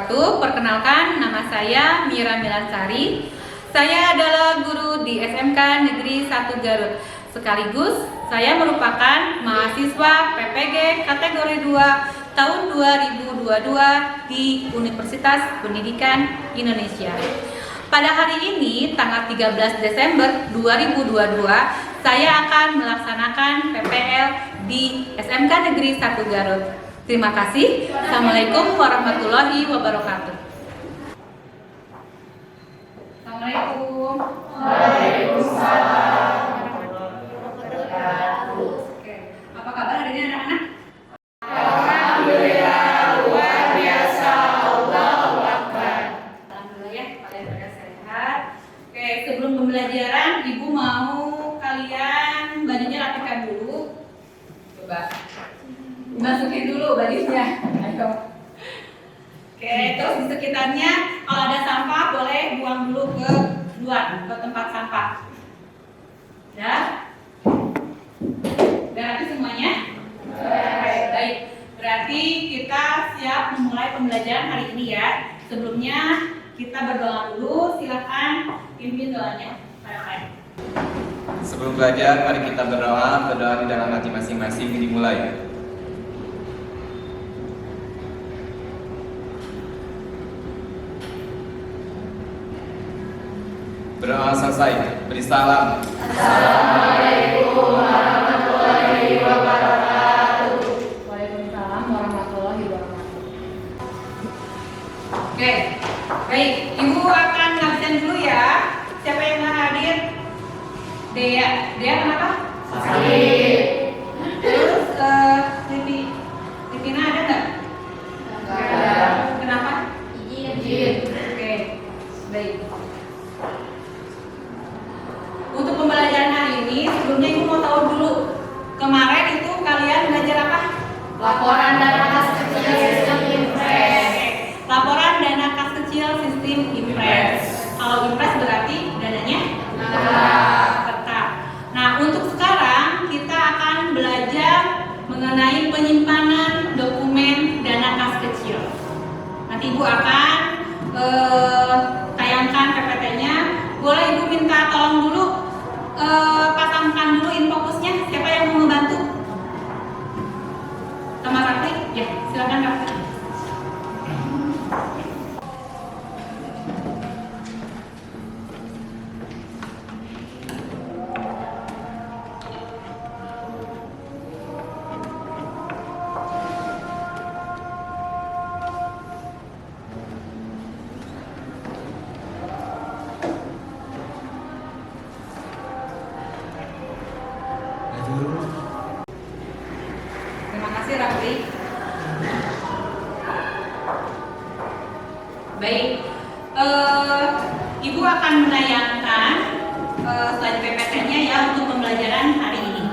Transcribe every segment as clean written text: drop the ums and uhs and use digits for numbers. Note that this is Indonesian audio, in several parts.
wabarakatuh. Perkenalkan, nama saya Mira Milansari. Saya adalah guru di SMK Negeri 1 Garut. Sekaligus saya merupakan mahasiswa PPG kategori 2 tahun 2022 di Universitas Pendidikan Indonesia. Pada hari ini, tanggal 13 Desember 2022, saya akan melaksanakan PPL di SMK Negeri 1 Garut. Terima kasih. Assalamualaikum warahmatullahi wabarakatuh. Assalamualaikum. Waalaikumsalam. Oke. Apa kabar hari ini anak-anak? Alhamdulillah, luar biasa. Allahu Akbar. Alhamdulillah ya, kalian pada sehat. Oke, sebelum pembelajaran, Ibu mau kalian bajunya rapikan dulu. Coba masukin dulu bajunya. Ayo. Oke, terus di sekitarnya kalau ada sampah boleh buang dulu ke luar, ke tempat sampah. Ya? Udah rapi semuanya? Baik. Berarti kita siap memulai pembelajaran hari ini ya. Sebelumnya kita berdoa dulu. Silakan pimpin doanya. Sebelum belajar, mari kita berdoa di dalam hati masing-masing. Dimulai. Berdoa selesai. Beri salam. Assalamualaikum warahmatullahi wabarakatuh. Waalaikumsalam warahmatullahi wabarakatuh. Oke, baik. Ibu akan ngabsen dulu ya. Siapa yang nggak hadir? Dea. Dea kenapa? Sakit. Terus Livina ada nggak? Enggak ada. Kenapa? Izin. Oke, baik. Untuk pembelajaran hari ini, sebelumnya Ibu mau tahu dulu. Kemarin itu kalian belajar apa? Laporan dana kas kecil sistem Impres. Laporan dana kas kecil sistem Impres. Kalau Impres berarti dananya tetap. Nah, untuk sekarang kita akan belajar mengenai penyimpanan dokumen dana kas kecil. Nanti Ibu akan tayangkan PPT-nya. Boleh Ibu minta tolong dulu pasangkan dulu infocusnya. Siapa yang mau membantu? Sama Sakti? Ya, silakan Kak. Terima kasih Rafli. Baik, Ibu akan menayangkan slide PPT-nya ya untuk pembelajaran hari ini.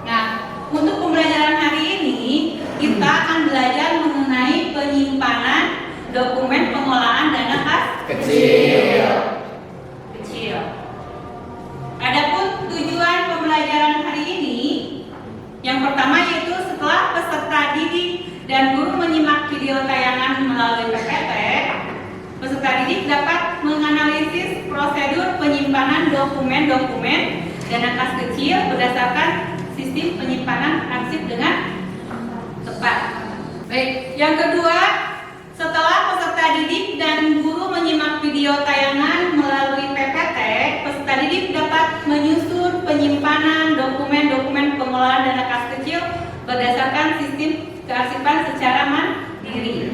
Nah, untuk pembelajaran hari ini kita akan belajar mengenai penyimpanan dokumen pengolahan dana kas Kecil. Adapun tujuan pembelajaran hari ini, yang pertama yaitu setelah peserta didik dan guru menyimak video tayangan melalui PPT, peserta didik dapat menganalisis prosedur penyimpanan dokumen-dokumen dana kas kecil berdasarkan sistem penyimpanan arsip dengan tepat. Baik, yang kedua, setelah peserta didik dan guru menyimak video tayangan melalui PPT, peserta didik dapat menyusun penyimpanan dokumen-dokumen pengolahan dana kas kecil berdasarkan sistem kearsipan secara mandiri.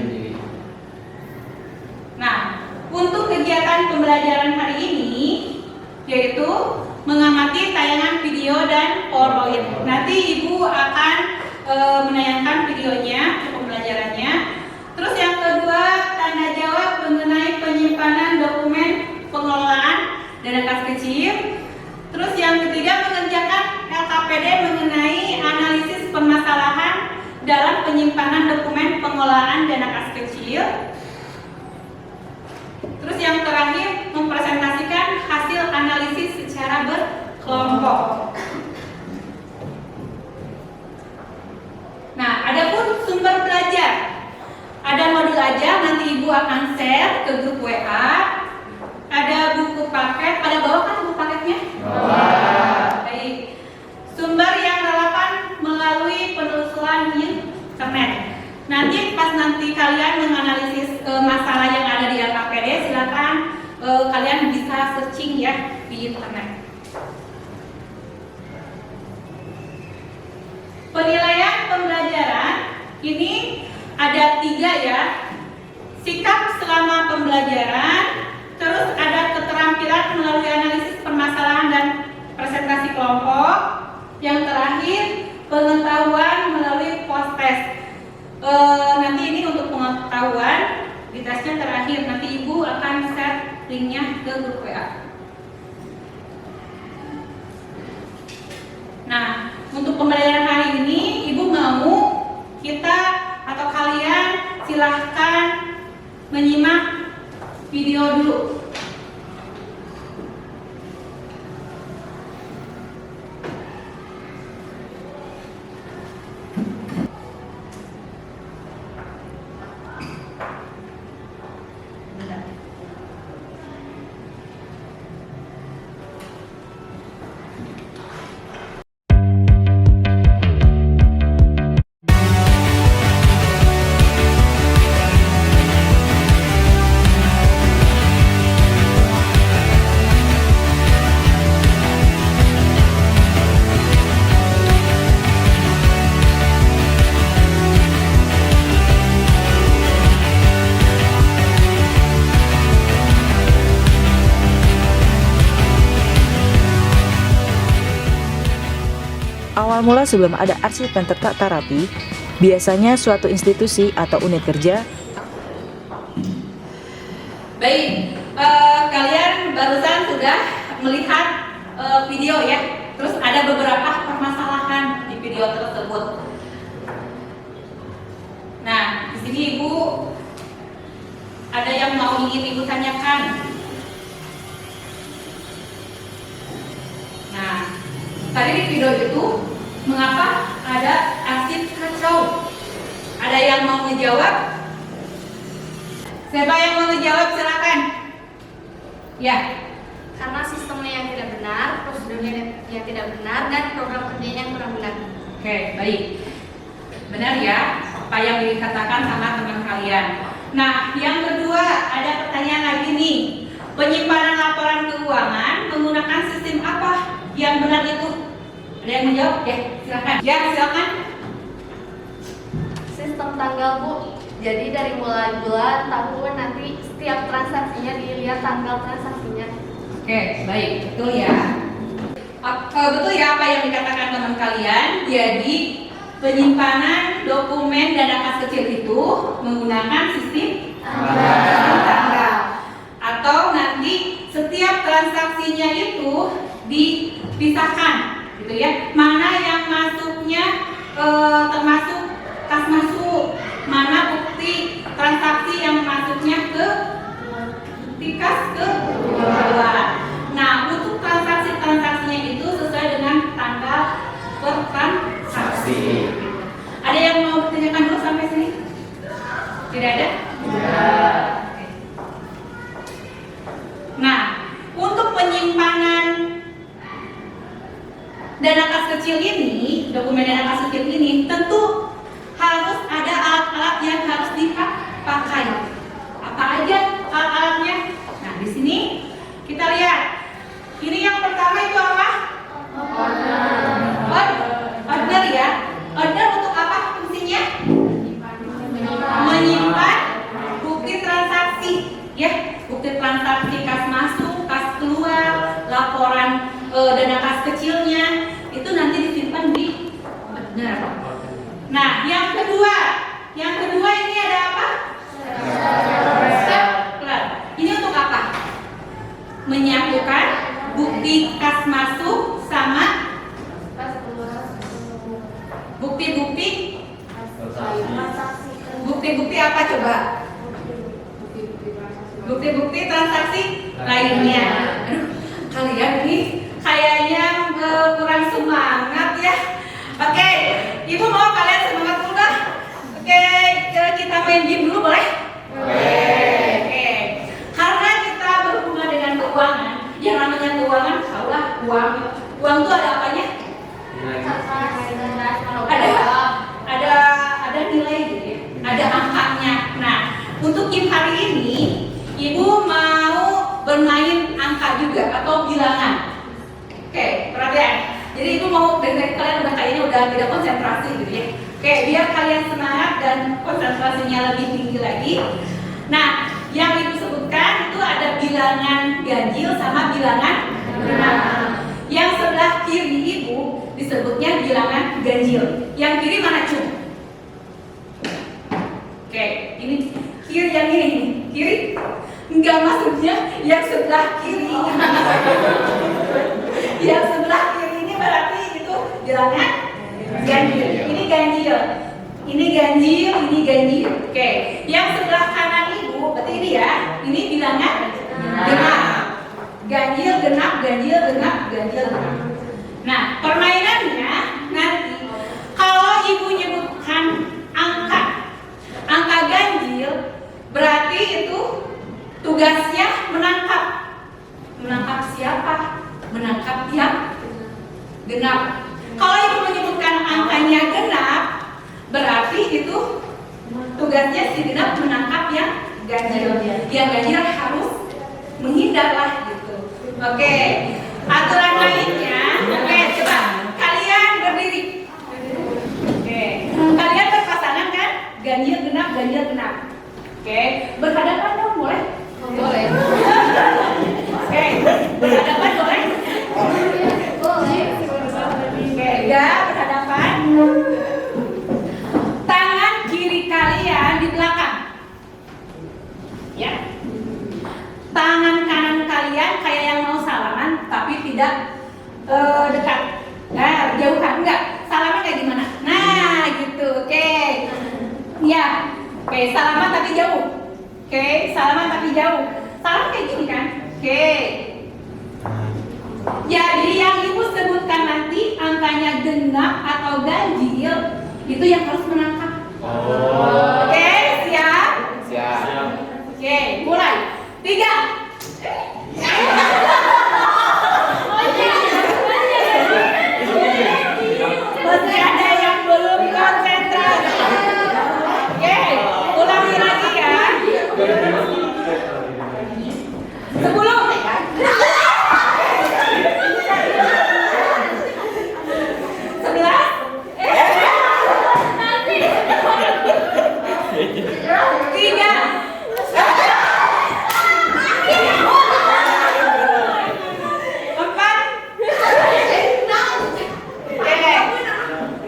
Nah, untuk kegiatan pembelajaran hari ini yaitu mengamati tayangan video dan PowerPoint. Nanti Ibu akan menayangkan videonya untuk pembelajarannya. Terus yang kedua, tanda jawab mengenai penyimpanan dokumen pengelolaan dana kas kecil. Terus yang ketiga, mengerjakan LKPD mengenai analisis permasalahan dalam penyimpanan dokumen pengelolaan dana kas kecil. Terus yang terakhir, mempresentasikan hasil analisis secara berkelompok. Ibu akan share ke grup WA. Ada buku paket, pada bawah kan buku paketnya? Baik. Sumber yang relevan melalui penelusuran internet. Nanti kalian menganalisis masalah yang ada di LKPD, silakan kalian bisa searching ya di internet. Penilaian pembelajaran ini ada 3 ya. Sikap selama pembelajaran, terus ada keterampilan melalui analisis permasalahan dan presentasi kelompok. Yang terakhir, pengetahuan melalui post test. Nanti ini untuk pengetahuan di tesnya terakhir. Nanti Ibu akan share linknya ke grup WA. Nah, untuk pembelajaran hari ini, Ibu mau kita atau kalian silahkan menyimak video dulu. Awal mula sebelum ada arsip dan tertata rapi, biasanya suatu institusi atau unit kerja. Baik, kalian barusan sudah melihat video ya. Terus ada beberapa permasalahan di video tersebut. Nah, di sini Ibu ada yang ingin Ibu tanyakan. Nah, tadi di video itu mengapa ada arsip kacau? Ada yang mau menjawab? Siapa yang mau menjawab silakan. Ya. Karena sistemnya yang tidak benar, prosedurnya yang tidak benar, dan program kerjanya yang kurang benar. Oke, baik. Benar ya apa yang dikatakan sama teman kalian. Nah, yang kedua ada pertanyaan lagi nih. Penyimpanan laporan keuangan menggunakan sistem apa yang benar itu? Ada yang menjawab? Ya, silakan. Ya, silakan. Sistem tanggal, Bu. Jadi dari mulai bulan, tahun, nanti setiap transaksinya dilihat tanggal transaksinya. Oke, baik. Betul ya. Betul ya apa yang dikatakan teman kalian. Jadi penyimpanan dokumen dan data kecil itu menggunakan sistem tanggal. Atau nanti setiap transaksinya itu dipisahkan, gitu ya. Mana yang masuknya termasuk kas masuk, mana bukti transaksi yang masuknya ke bukti kas keluar. Nah, untuk transaksinya itu sesuai dengan tanggal per transaksi. Ada yang mau bertanyakan dulu sampai sini? Tidak ada? Tidak. Nah, untuk penyimpanan dana kas kecil ini, dokumen dana kas kecil ini tentu harus ada alat-alat yang harus dipakai. Apa aja alat-alatnya? Nah, di sini kita lihat. Ini yang pertama itu apa? Order ya. Order untuk apa fungsinya? Menyimpan bukti transaksi, ya. Bukti transaksi kas masuk, kas keluar, laporan dana kas kecilnya itu nanti disimpan di order. Nah, yang kedua ini ada apa? Stapler. Ini untuk apa? Menyatukan bukti kas masuk sama bukti-bukti apa coba? Bukti-bukti transaksi lainnya. Aduh, kalian nih kayaknya kurang semangat ya. Oke, Ibu mau kalian semangat dulu dah. Oke, kita main game dulu boleh? Boleh. uang. Uang tuh ada apanya? Ada nilai gitu ya. Ada angkanya. Nah, untuk game hari ini Ibu mau bermain angka juga atau bilangan. Oke, perhatian. Jadi Ibu mau dari kalian kayaknya udah tidak konsentrasi gitu ya. Oke, biar kalian semangat dan konsentrasinya lebih tinggi lagi. Nah, yang Ibu sebutkan itu ada bilangan ganjil sama bilangan genap. Yang sebelah kiri Ibu disebutnya bilangan ganjil. Yang kiri mana cum? Oke, ini kiri yang ini. Kiri? Enggak, maksudnya yang sebelah kiri. Yang sebelah kiri ini berarti itu bilangan ganjil. Ini ganjil. Ini ganjil, ini ganjil. Oke, yang sebelah kanan Ibu berarti ini ya. Ini bilangan genap. Ganjil, genap, ganjil, genap, ganjil, genap. Nah, permainannya nanti kalau Ibu nyebutkan angka ganjil, berarti itu tugasnya menangkap. Menangkap siapa? Menangkap yang genap. Kalau Ibu menyebutkan angkanya genap, berarti itu tugasnya si genap menangkap yang ganjil. Yang ganjil harus menghindar lah gitu. Oke, aturan mainnya. Oke, coba kalian berdiri. Oke, kalian berpasangan kan? Ganjil genap, ganjil genap. Oke, berhadapan dong, boleh? Boleh. Oke, berhadapan boleh? Boleh. Oke, ya berhadapan. Tangan kiri kalian di belakang. Ya. Tangan kanan kalian kayak yang mau salaman tapi tidak dekat. Nah, jauhan enggak. Salaman kayak gimana? Nah, gitu. Oke. Ya. Oke, salaman tapi jauh. Oke, salaman tapi jauh. Salaman kayak gini kan? Oke. Jadi yang Ibu sebutkan nanti angkanya genap atau ganjil itu yang harus menangkap. Oke, siap? Siap. Oke, mulai. 3. Masih ada yang belum konsentrasi. Oke, ulangi lagi ya. 10. 3.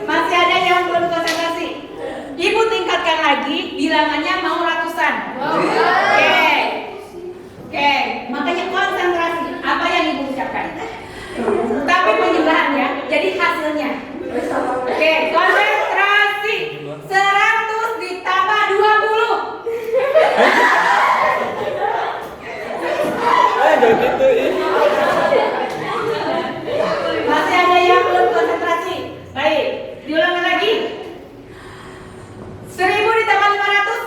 Masih ada yang belum konsentrasi. Ibu tingkatkan lagi, bilangannya mau ratusan. Oke, makanya konsentrasi. Apa yang Ibu ucapkan? Tapi penjumlahan ya, jadi hasilnya. Oke, konsentrasi. 100 ditambah 20. Masih ada yang belum konsentrasi. Baik, diulangi lagi. 1000 ditambah 500.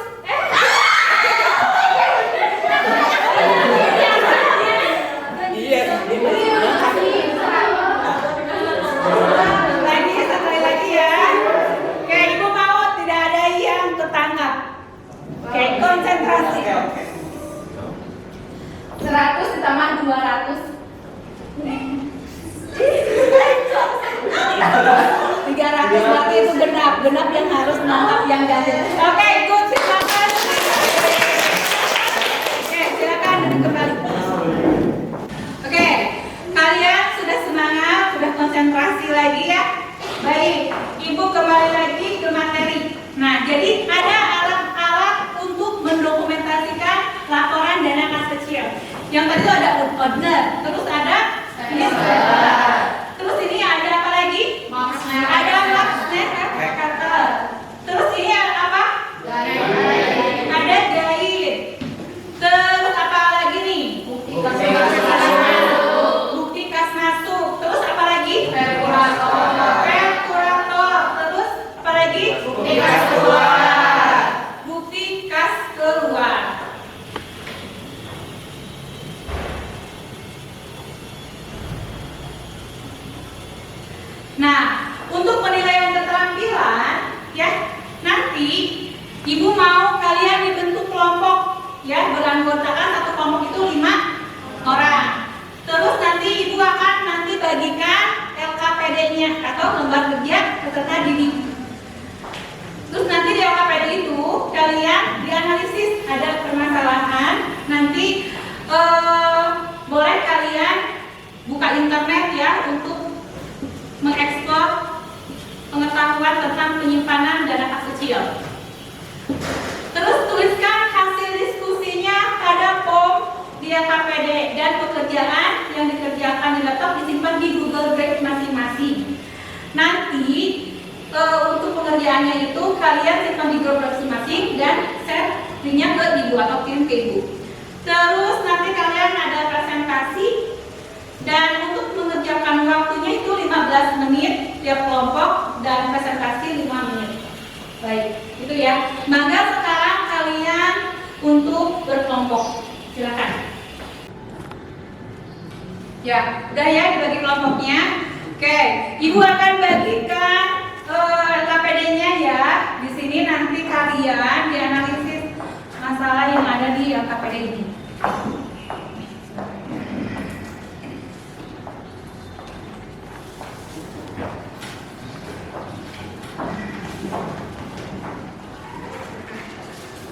Lagi, sekali lagi ya. Oke, Ibu mau tidak ada yang ketangkap. Oke, konsentrasi. 100 ditambah 200. 300 berarti itu genap. Genap yang harus menangkap yang ganjil. Oke, good. Silakan. Oke, silakan duduk kembali. Oke, kalian sudah semangat, sudah konsentrasi lagi ya. Baik, Ibu kembali lagi ke materi. Nah, jadi ada alat-alat untuk mendokumentasikan laporan dana kas kecil. Yang tadi itu ada owner, terus ada terus ini ada apa lagi? Ada mapsnet, cutter. Terus ini ada apa? Ada jahit. Terus apa lagi nih? Bukti kas masuk. Terus apa lagi? Perkurator. Terus apa lagi? Bukti kas keluar. Bukti kas keluar. LKPD-nya atau lembar kerja peserta didik. Terus nanti di LKPD itu kalian dianalisis ada permasalahan, nanti boleh kalian buka internet ya untuk mengeksplor pengetahuan tentang penyimpanan dana hak kecil. Terus tuliskan hasil diskusinya pada form di LKPD dan pekerjaan yang dikerjakan di laptop disimpan di Google Drive masing-masing. Nanti untuk pengerjaannya itu kalian simpan di Google Drive masing-masing dan share linknya ke ibu atau kirim ke ibu. Terus nanti kalian ada presentasi dan untuk mengerjakan waktunya itu 15 menit tiap kelompok dan presentasi 5 menit. Baik, itu ya. Maka sekarang kalian untuk berkelompok. Silakan. Ya, udah ya dibagi kelompoknya. Oke, ibu akan bagikan LKPD-nya ya. Di sini nanti kalian dianalisis masalah yang ada di LKPD ini.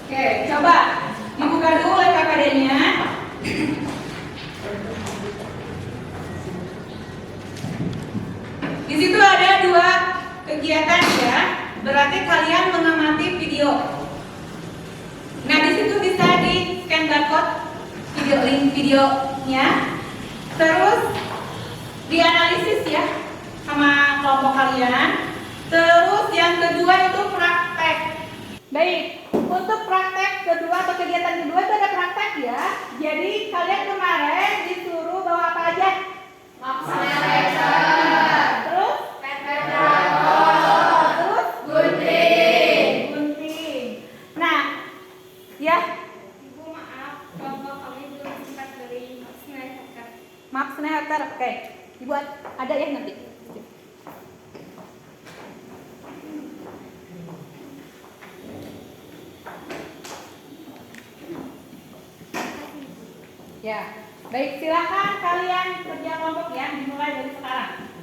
Oke, coba dibuka dulu LKPD-nya. Di situ ada 2 kegiatan ya. Berarti kalian mengamati video. Nah, di situ bisa di scan barcode link videonya. Terus dianalisis ya sama kelompok kalian. Terus yang kedua itu praktek. Baik, untuk praktek kedua atau kegiatan kedua itu ada praktek ya. Jadi kalian kemarin disuruh bawa apa aja? Terus? Terus? Gunting. Nah, ya. Ibu maaf, kelompok kami belum sempat beli snacker. Maaf, snacker. Oke. Dibuat ada ya nanti. Ya, baik, silakan kalian kerja kelompok ya, dimulai dari sekarang.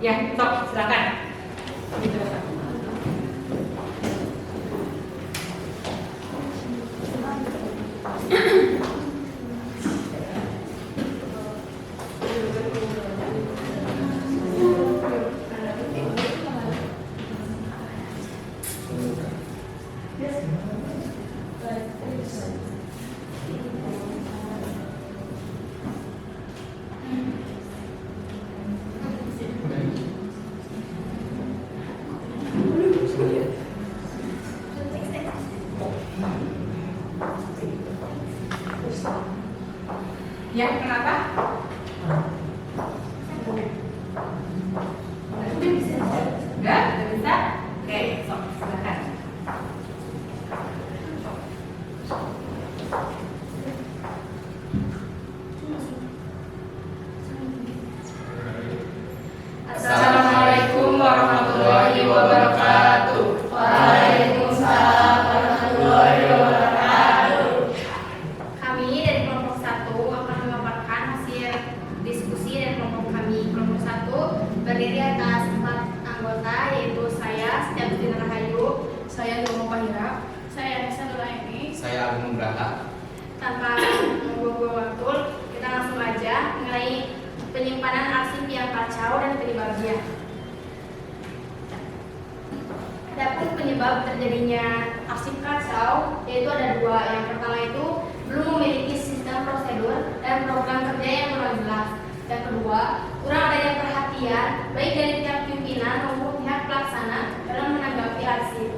Ya, sok silakan. Ya, kenapa? Enggak bisa? Oke, sok silakan. Assalamualaikum warahmatullahi wabarakatuh. Waalaikumsalam warahmatullahi wabarakatuh. Kami dari kelompok 1 akan memaparkan hasil diskusi dari kelompok kami. Kelompok 1 berdiri atas 4 anggota, yaitu saya, Setiabudi Rahayu, saya Dulma Pahira, saya Nisa Nuraini. Saya Agung Nugraha. Tanpa membuang-buang waktu, kita langsung aja mengenai penyimpanan arsip yang kacau dan penyebarannya. Adapun penyebab terjadinya arsip kacau yaitu ada 2. Yang pertama itu belum memiliki sistem prosedur dan program kerja yang kurang jelas. Yang kedua, kurang adanya perhatian baik dari pihak pimpinan maupun pihak pelaksana dalam menanggapi arsip.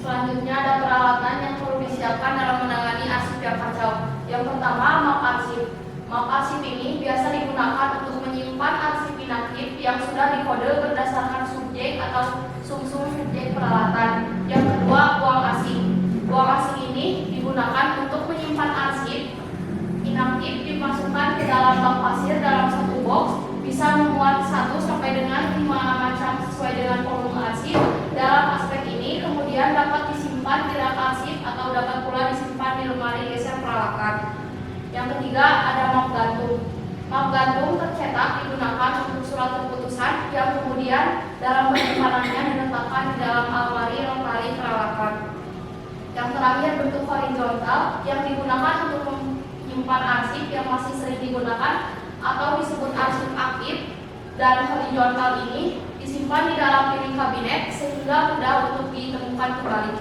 Selanjutnya ada peralatan yang perlu disiapkan dalam menangani arsip yang kacau. Yang pertama, map arsip. Map arsip ini biasa digunakan untuk menyimpan arsip inaktif yang sudah dikode berdasarkan subjek atau sumsum subjek peralatan. Yang kedua, uang asing. Uang asing ini digunakan untuk menyimpan arsip inaktif dimasukkan ke dalam bak pasir dalam satu box, bisa memuat 1 sampai dengan 5 macam sesuai dengan volume arsip. Dalam aspek ini kemudian dapat disimpan di rak arsip atau dapat pula disimpan di lemari geser peralatan. Yang ketiga, ada map gantung. Map gantung tercetak digunakan untuk surat keputusan yang kemudian dalam penyimpanannya diletakkan di dalam lemari peralatan. Yang terakhir, bentuk horizontal yang digunakan untuk menyimpan arsip yang masih sering digunakan atau disebut arsip aktif, dan horizontal ini disimpan di dalam piring kabinet sehingga mudah untuk ditemukan kembali.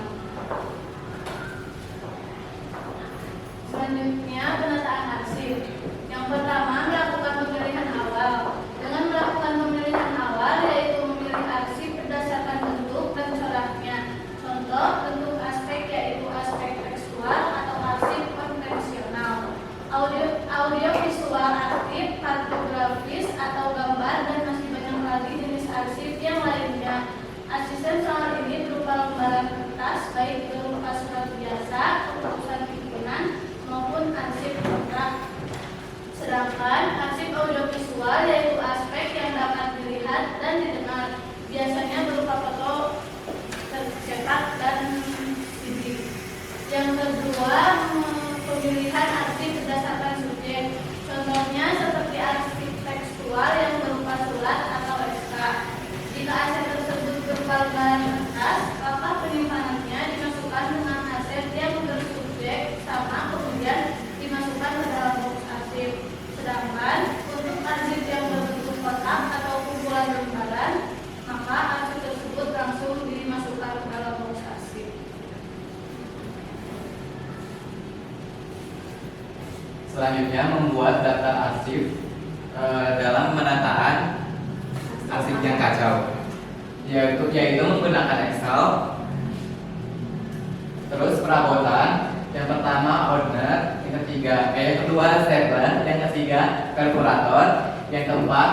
Selanjutnya, penataan arsip. Yang pertama, melakukan pemilihan awal. Dengan melakukan pemilihan awal, yaitu memilih arsip berdasarkan bentuk dan coraknya. Contoh, bentuk aspek yaitu aspek tekstual atau arsip konvensional. Audio visual aktif, kartografis atau gambar, dan masih banyak lagi jenis arsip yang lainnya. Arsip sensor ini berupa lembaran kertas, baik berupa surat biasa, keputusan pimpinan, maupun arsip kontrak. Sedangkan arsip audiovisual yaitu aspek yang dapat dilihat dan didengar, biasanya berupa foto tercetak dan CD. Yang kedua, pemilihan arsip berdasarkan subjek. Contohnya seperti arsip tekstual yang berupa surat atau SK. Jika aset tersebut berupa lembaran kertas, maka penyimpanannya dimasukkan dengan aset yang bersubjek sama, kemudian dimasukkan ke dalam box arsip. Sedangkan untuk arsip yang berbentuk kotak atau kumpulan lembaran, maka arsip tersebut langsung dimasukkan ke dalam box arsip. Selanjutnya, membuat data arsip dalam penataan arsip yang kacau, yaitu menggunakan Excel. Terus perabotan, yang pertama ordner, yang kedua stapler, yang ketiga kalkulator, yang keempat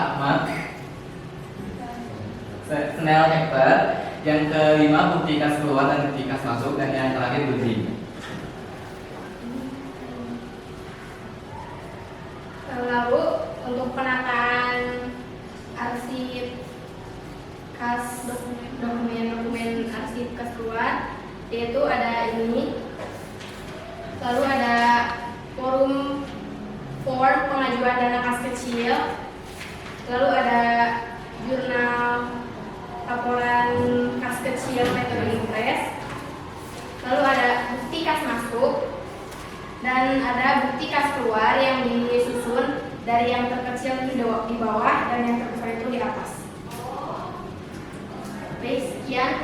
Snell Hector, yang kelima bukti kas keluar dan bukti kas masuk, dan yang terakhir bukti. Lalu untuk penataan arsip kas dokumen arsip kas keluar, yaitu ada ini. Lalu ada form pengajuan dana kas kecil, lalu ada jurnal laporan kas kecil metode impres, lalu ada bukti kas masuk, dan ada bukti kas keluar yang disusun dari yang terkecil di bawah dan yang terbesar itu di atas. Baik, sekian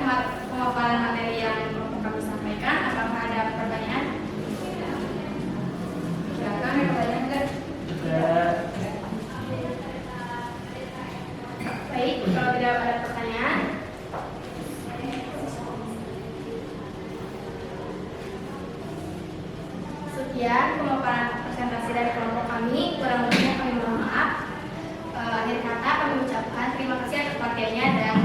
pemaparan materi yang kami sampaikan. Apakah ada pertanyaan? Silakan, ada pertanyaan enggak? Baik, kalau tidak ada pertanyaan, sekian pemaparan presentasi dari kelompok kami. Kurang lebihnya kami mohon maaf. Akhir kata kami ucapkan terima kasih atas perhatiannya dan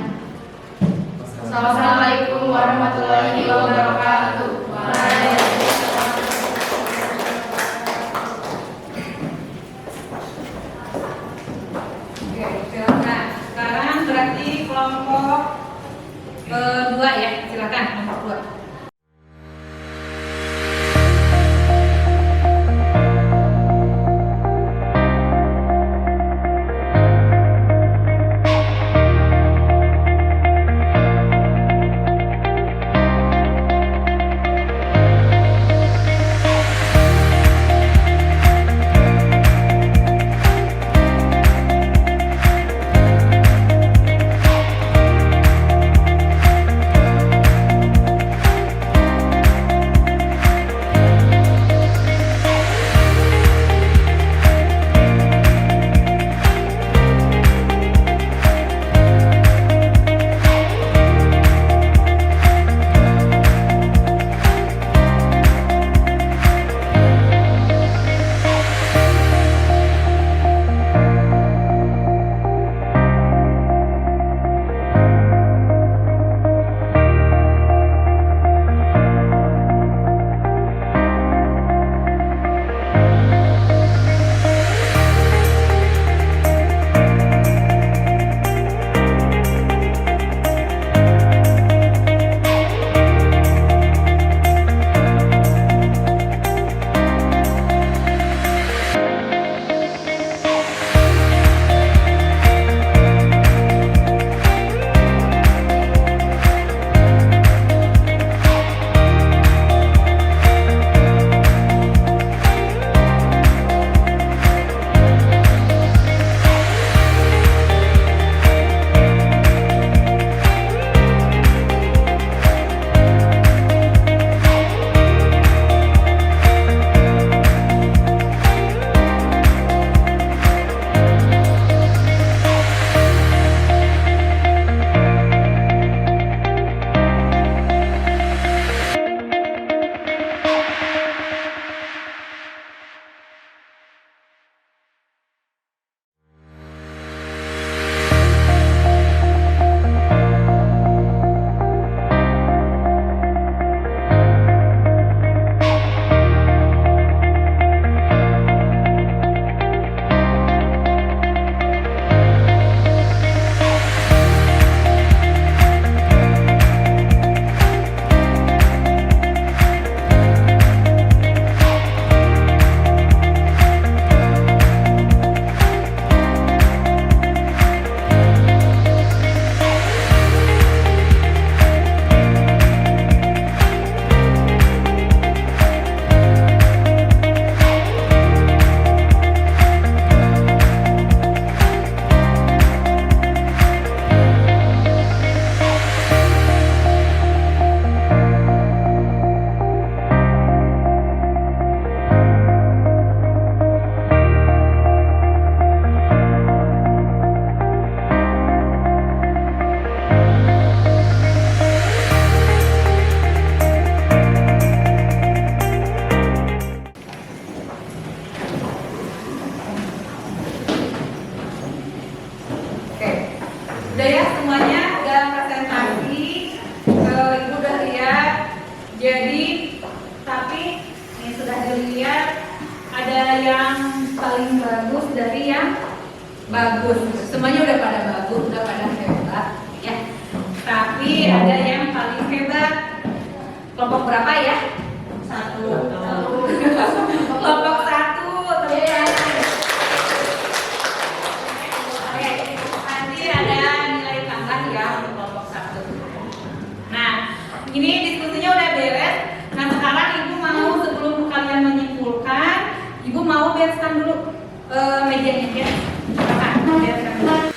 Assalamualaikum warahmatullahi wabarakatuh. Oke, silakan. Sekarang berarti kelompok kedua ya, silakan kelompok 2. Udah ya semuanya, udah presentasi, Ibu udah lihat. Jadi, tapi ini sudah dilihat ada yang paling bagus dari yang bagus. Semuanya udah pada bagus, udah pada hebat, ya. Tapi ada yang paling hebat. Kelompok berapa ya? Satu. Kelompok 1 terlihat. Ini diskusinya udah beres. Nah sekarang ibu mau sebelum kalian menyimpulkan, ibu mau bereskan dulu mejanya ya. Silakan bereskan dulu.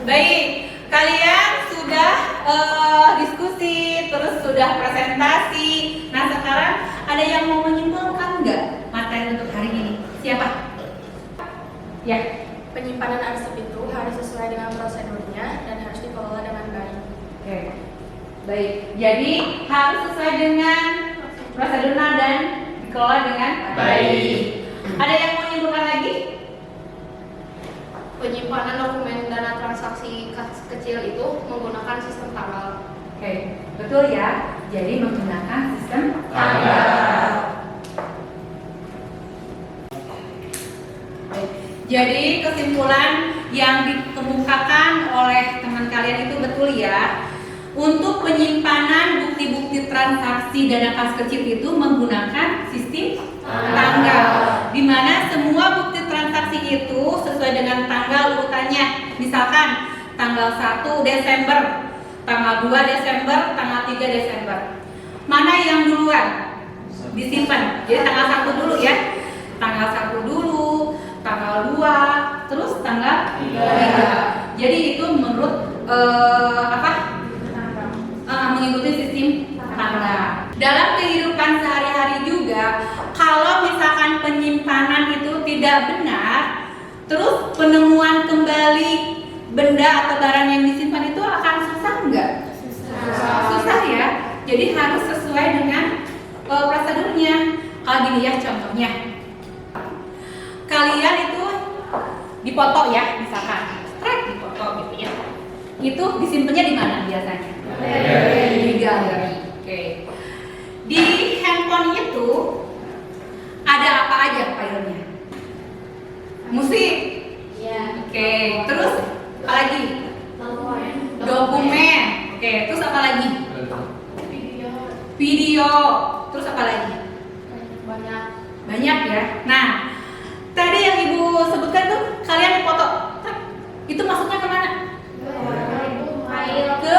Baik, kalian sudah diskusi, terus sudah presentasi. Nah sekarang ada yang mau menyimpulkan nggak materi untuk hari ini? Siapa? Ya. Penyimpanan arsip itu harus sesuai dengan prosedurnya dan harus dikelola dengan baik. Oke. Baik. Jadi harus sesuai dengan prosedurnya dan dikelola dengan Baik. Ada yang mau menyimpulkan lagi? Penyimpanan dokumen dana transaksi kecil itu menggunakan sistem tanggal. Oke, betul ya. Jadi menggunakan sistem Tanggal. Jadi kesimpulan yang dikemukakan oleh teman kalian itu betul ya. Untuk penyimpanan bukti-bukti transaksi dana kas kecil itu menggunakan sistem tanggal, di mana semua bukti transaksi itu sesuai dengan tanggal urutannya. Misalkan tanggal 1 Desember, tanggal 2 Desember, tanggal 3 Desember. Mana yang duluan disimpan? Jadi tanggal 1 dulu ya. Tanggal 1 dulu, tanggal 2, terus tanggal 3. Jadi itu menurut mengikuti sistem tanggal. Dalam kehidupan sehari-hari juga, kalau misalkan penyimpanan itu tidak benar, terus penemuan kembali benda atau barang yang disimpan itu akan susah nggak? Susah ya. Jadi harus sesuai dengan prosedurnya. Kalau gini ya contohnya, kalian itu dipoto ya, misalkan, dipoto gitu ya. Itu disimpannya di mana biasanya? Di galeri. Oke. Di handphone itu ada apa aja filenya? Musik. Ya. Oke. Terus apa lagi? Dokumen. Oke. Terus apa lagi? Video. Terus apa lagi? Banyak ya. Nah, tadi yang ibu sebutkan tuh kalian foto. Itu masuknya kemana? Ke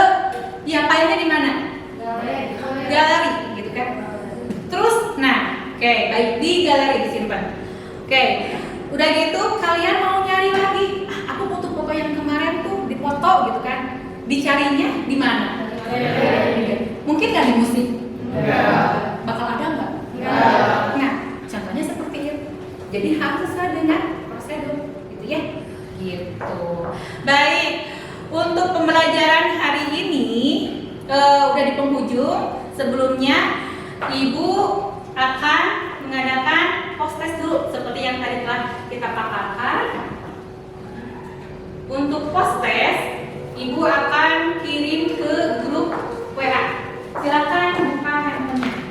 ya filenya di mana? Galeri gitu kan. Terus nah, oke, baik di galeri disimpan. Oke. Udah gitu kalian mau nyari lagi. Aku butuh foto yang kemarin tuh dipoto gitu kan. Dicarinya di mana? Mungkin nggak di musik? Bakal ada nggak? Nah, contohnya seperti itu. Jadi harus sesuai dengan prosedur gitu ya. Gitu. Baik. Untuk pembelajaran hari ini udah di penghujung. Sebelumnya ibu akan mengadakan post test dulu seperti yang tadi telah kita paparkan. Untuk post test ibu akan kirim ke grup WA. Silakan buka handphone.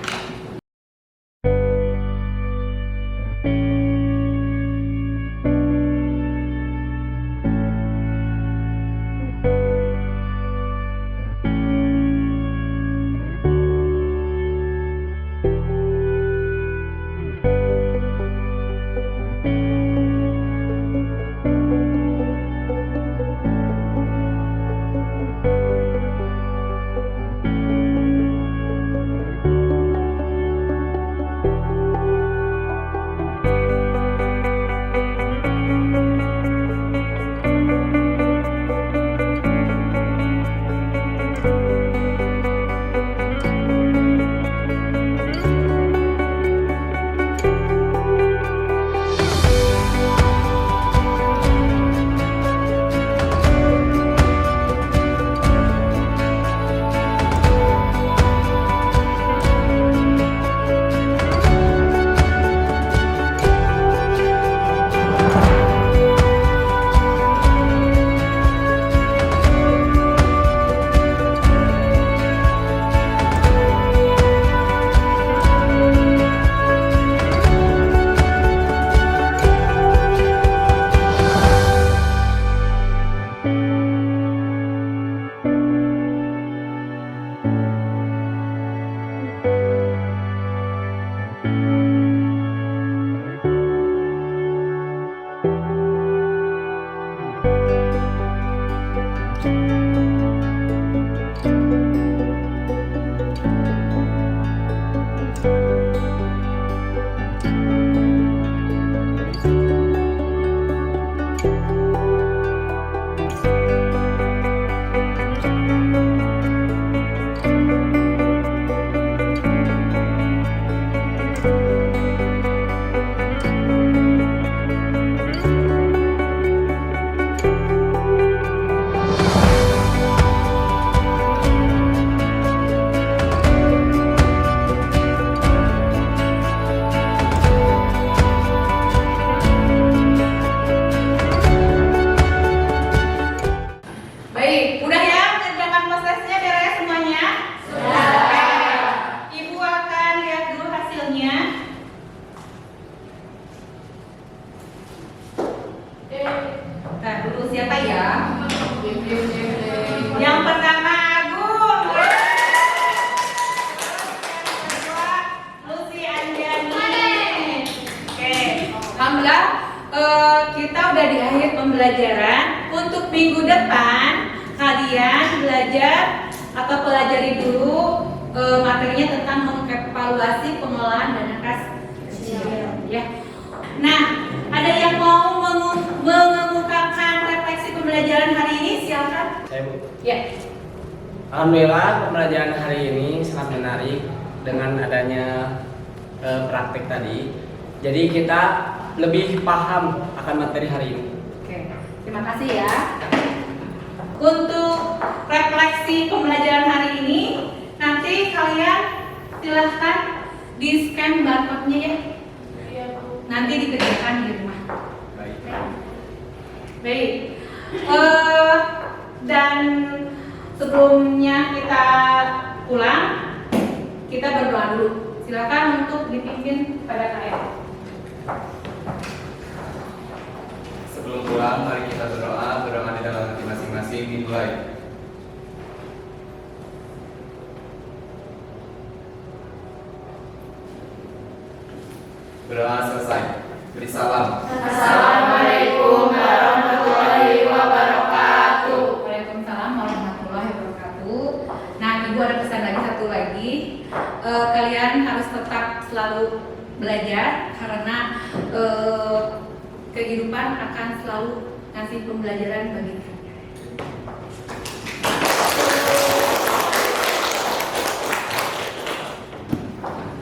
Nah, dulu siapa ya? Yang pertama Agung. Kedua Lucy Anjani. Oke, alhamdulillah kita udah di akhir pembelajaran. Untuk minggu depan kalian belajar atau pelajari dulu materinya tentang mengevaluasi pengelolaan dana kas kecil ya. Nah, ada yang mau mengungkapkan refleksi pembelajaran hari ini? Silakan. Saya, Bu. Ya. Alhamdulillah pembelajaran hari ini sangat menarik dengan adanya praktik tadi. Jadi kita lebih paham akan materi hari ini. Oke, terima kasih ya. Untuk refleksi pembelajaran hari ini, nanti kalian silahkan di-scan barcode-nya ya. Iya, Bu. Nanti dikerjakan di rumah. Baik. Baik. Dan sebelumnya kita pulang, kita berdoa dulu. Silakan untuk dipimpin pada kalian. Sebelum pulang, mari kita berdoa di dalam hati masing-masing. Dimulai. Berdoa selesai. Beri salam. Assalamualaikum warahmatullahi wabarakatuh. Waalaikumsalam warahmatullahi wabarakatuh. Nah, Ibu ada pesan lagi satu lagi. Kalian harus tetap selalu belajar karena kehidupan akan selalu ngasih pembelajaran bagi kita.